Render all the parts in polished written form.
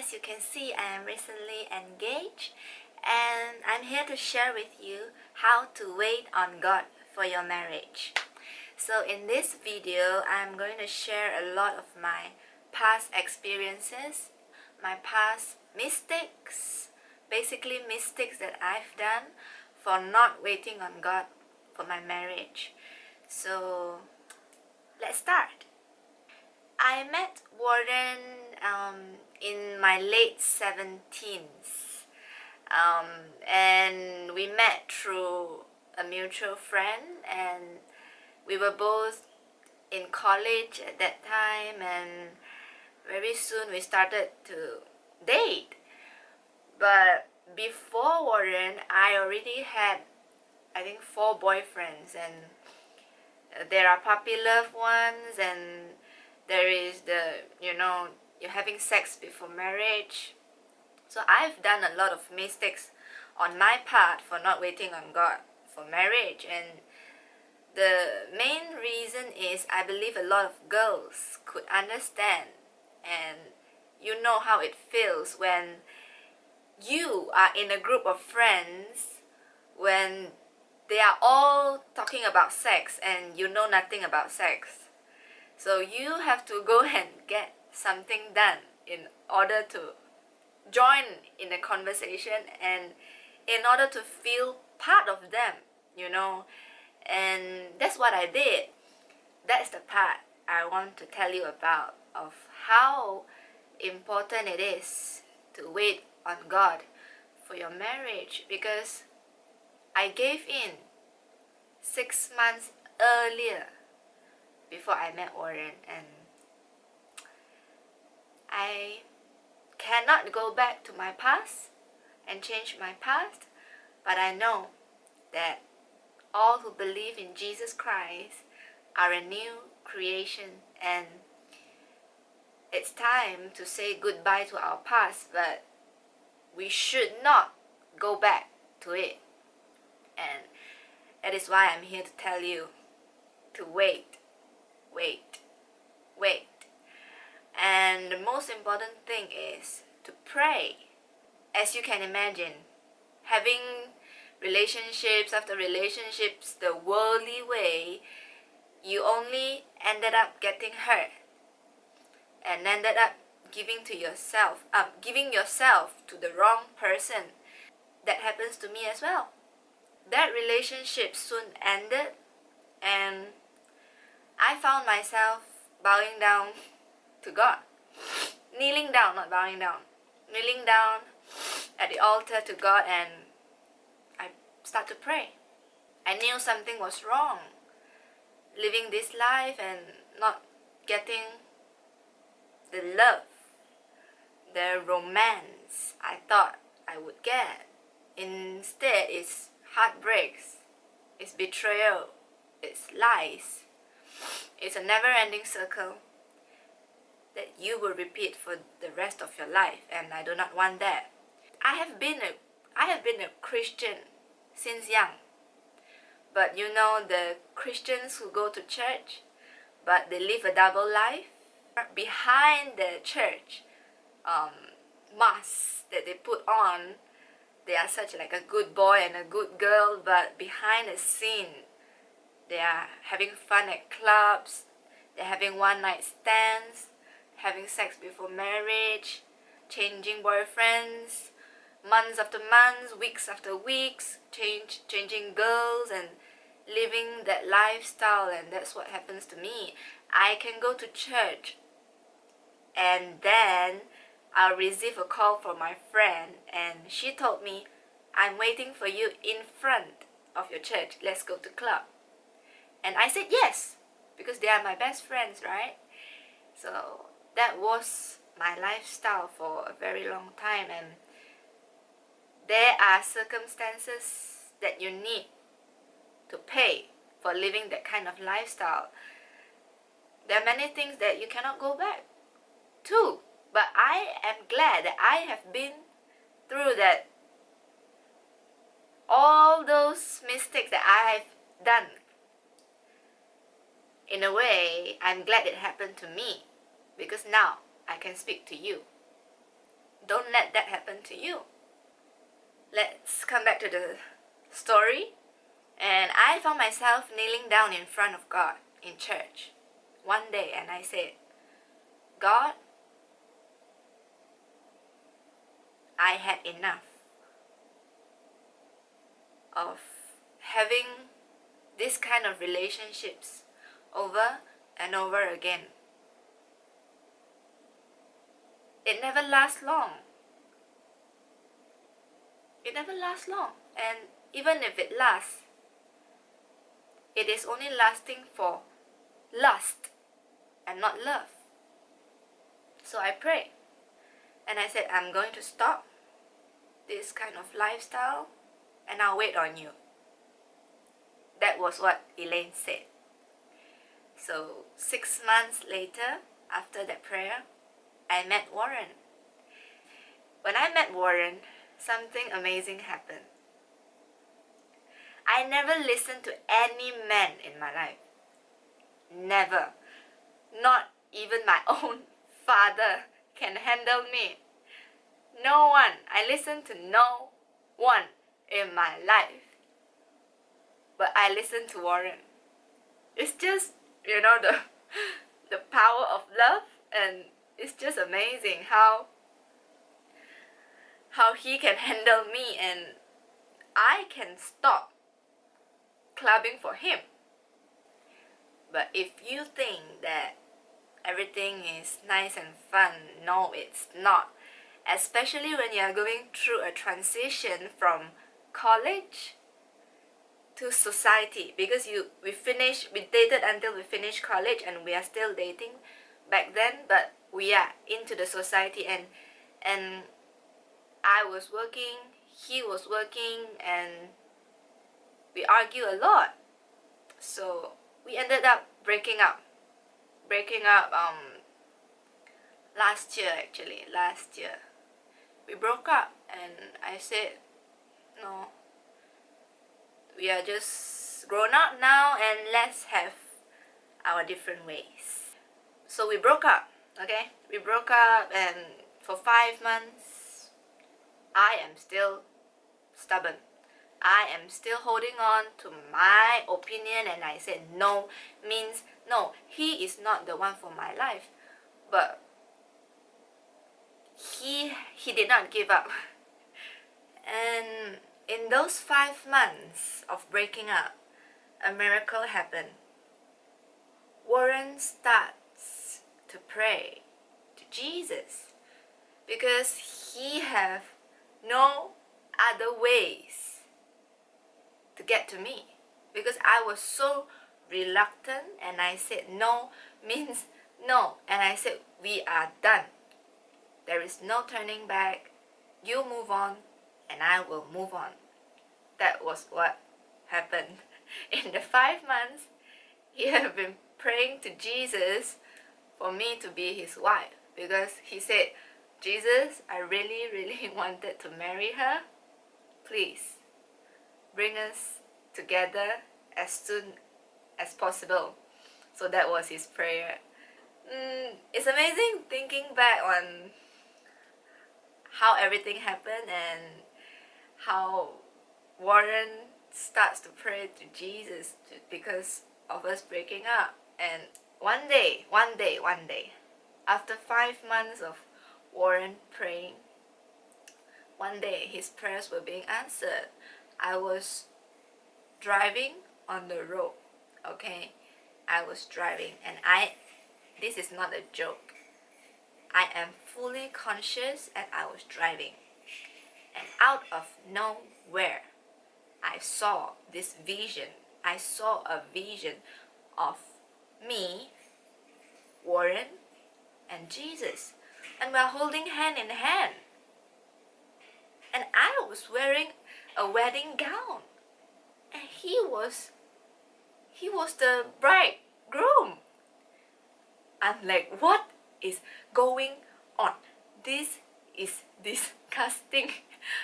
as you can see, I am recently engaged and I'm here to share with you how to wait on God for your marriage. So in this video, I'm going to share a lot of my past experiences, my past mistakes, basically mistakes that I've done for not waiting on God for my marriage. So let's start. I met Warren in my late 17s, and we met through a mutual friend, and we were both in college at that time, and very soon we started to date. But before Warren, I already had, I think, 4 boyfriends, and there are puppy love ones, and there is you're having sex before marriage. So I've done a lot of mistakes on my part for not waiting on God for marriage, and the main reason is I believe a lot of girls could understand, and you know how it feels when you are in a group of friends when they are all talking about sex and you know nothing about sex. So you have to go and get something done in order to join in the conversation and in order to feel part of them, and that's what I did. That's the part I want to tell you about, of how important it is to wait on God for your marriage, because I gave in 6 months earlier before I met Warren, and I cannot go back to my past and change my past, but I know that all who believe in Jesus Christ are a new creation, and it's time to say goodbye to our past, but we should not go back to it. And that is why I'm here to tell you to wait. And the most important thing is to pray. As you can imagine, having relationships after relationships the worldly way, you only ended up getting hurt and ended up giving yourself to the wrong person. That happens to me as well. That relationship soon ended, and I found myself bowing down to God. Kneeling down, not bowing down. Kneeling down at the altar to God, and I start to pray. I knew something was wrong. Living this life and not getting the love, the romance I thought I would get. Instead, it's heartbreaks, it's betrayal, it's lies. It's a never-ending circle that you will repeat for the rest of your life, and I do not want that. I have been a Christian since young, but the Christians who go to church but they live a double life. Behind the church mask that they put on, they are such like a good boy and a good girl, but behind the scene they are having fun at clubs, they're having one-night stands, having sex before marriage, changing boyfriends, months after months, weeks after weeks, changing girls and living that lifestyle. And that's what happens to me. I can go to church and then I'll receive a call from my friend, and she told me, "I'm waiting for you in front of your church, let's go to club." And I said yes, because they are my best friends, right? So that was my lifestyle for a very long time, and there are circumstances that you need to pay for living that kind of lifestyle. There are many things that you cannot go back to, but I am glad that I have been through that. All those mistakes that I have done, in a way, I'm glad it happened to me, because now I can speak to you. Don't let that happen to you. Let's come back to the story. And I found myself kneeling down in front of God in church one day, and I said, God, I had enough of having this kind of relationships over and over again. It never lasts long. It never lasts long. And even if it lasts, it is only lasting for lust and not love. So I prayed. And I said, I'm going to stop this kind of lifestyle and I'll wait on you. That was what Elaine said. So 6 months later, after that prayer, I met Warren. When I met Warren, something amazing happened. I never listened to any man in my life. Never. Not even my own father can handle me. No one. I listened to no one in my life. But I listened to Warren. It's just, the power of love, and it's just amazing how he can handle me and I can stop clubbing for him. But if you think that everything is nice and fun, no, it's not. Especially when you are going through a transition from college to society, because we dated until we finished college, and we are still dating back then, but we are into the society, and I was working, he was working, and we argue a lot. So we ended up breaking up last year we broke up, and I said, no, we are just grown up now and let's have our different ways. So we broke up, okay? We broke up, and for 5 months, I am still stubborn. I am still holding on to my opinion, and I said no means no. He is not the one for my life. But he did not give up. And in those 5 months of breaking up, a miracle happened. Warren starts to pray to Jesus because he have no other ways to get to me, because I was so reluctant, and I said no means no, and I said we are done. There is no turning back. You move on and I will move on. That was what happened. In the 5 months, he had been praying to Jesus for me to be his wife, because he said, Jesus, I really, really wanted to marry her. Please, bring us together as soon as possible. So that was his prayer. It's amazing thinking back on how everything happened and how Warren starts to pray to Jesus because of us breaking up. And one day, after 5 months of Warren praying, one day his prayers were being answered. I was driving on the road, okay? I was driving, and this is not a joke. I am fully conscious, and I was driving. And out of nowhere, I saw this vision. I saw a vision of me, Warren, and Jesus. And we're holding hand in hand. And I was wearing a wedding gown. And he was the bridegroom. I'm like, what is going on? This is disgusting.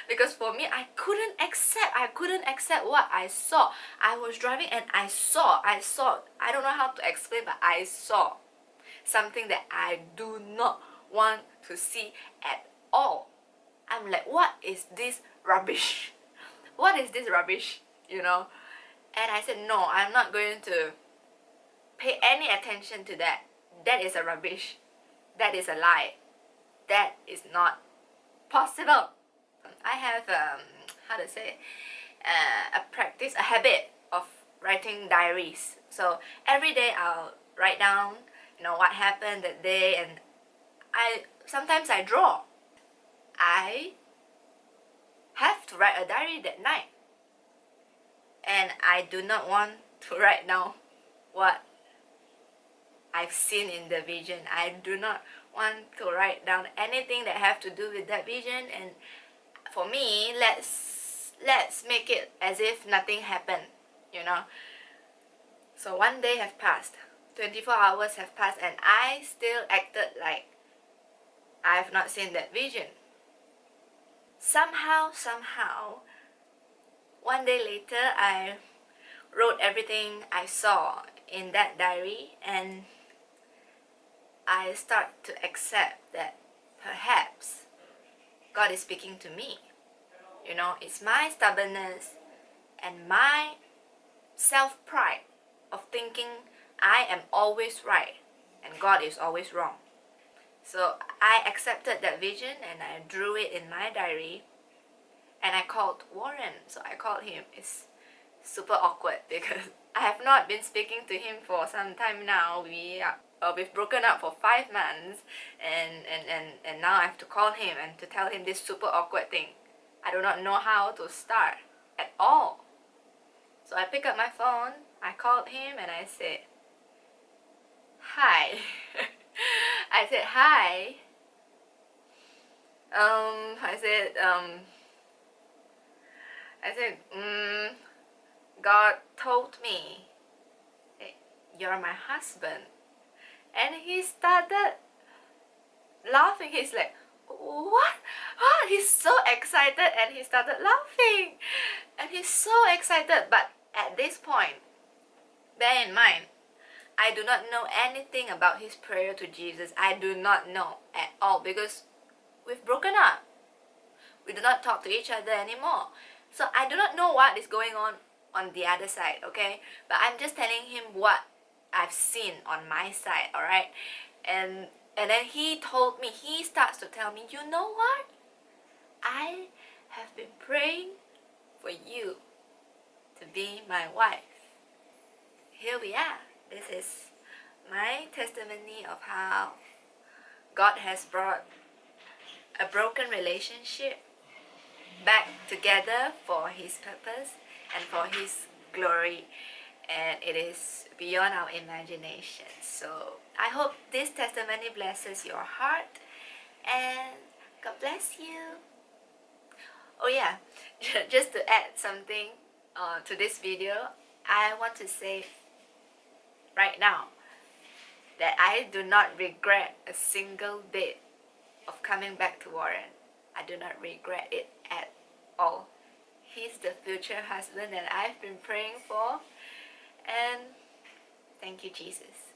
Because for me, I couldn't accept what I saw. I was driving and I saw, I don't know how to explain, but I saw something that I do not want to see at all. I'm like, what is this rubbish? What is this rubbish? You know? And I said, no, I'm not going to pay any attention to that. That is a rubbish. That is a lie. That is not possible. I have, how to say, a habit of writing diaries. So every day I'll write down, what happened that day, and sometimes I draw. I have to write a diary that night, and I do not want to write down what I've seen in the vision. I do not want to write down anything that have to do with that vision. And for me, let's make it as if nothing happened, So one day have passed, 24 hours have passed, and I still acted like I have not seen that vision. Somehow, one day later, I wrote everything I saw in that diary, and I start to accept that perhaps God is speaking to me. It's my stubbornness and my self-pride of thinking I am always right and God is always wrong. So I accepted that vision and I drew it in my diary, and I called Warren. So I called him. It's super awkward because I have not been speaking to him for some time now. We've broken up for 5 months, and now I have to call him and to tell him this super awkward thing. I do not know how to start at all. So I pick up my phone, I called him, and I said, hi. I said, hi. I said, God told me, hey, you're my husband. And he started laughing. He's like, what? He's so excited, and he started laughing. And he's so excited. But at this point, bear in mind, I do not know anything about his prayer to Jesus. I do not know at all because we've broken up. We do not talk to each other anymore. So I do not know what is going on the other side, okay? But I'm just telling him what I've seen on my side, alright? And then he told me, he starts to tell me, you know what? I have been praying for you to be my wife. Here we are. This is my testimony of how God has brought a broken relationship back together for His purpose and for His glory, and it is beyond our imagination. So I hope this testimony blesses your heart, and God bless you. Oh yeah, just to add something to this video, I want to say right now that I do not regret a single bit of coming back to Warren. I do not regret it at all. He's the future husband that I've been praying for, and thank you, Jesus.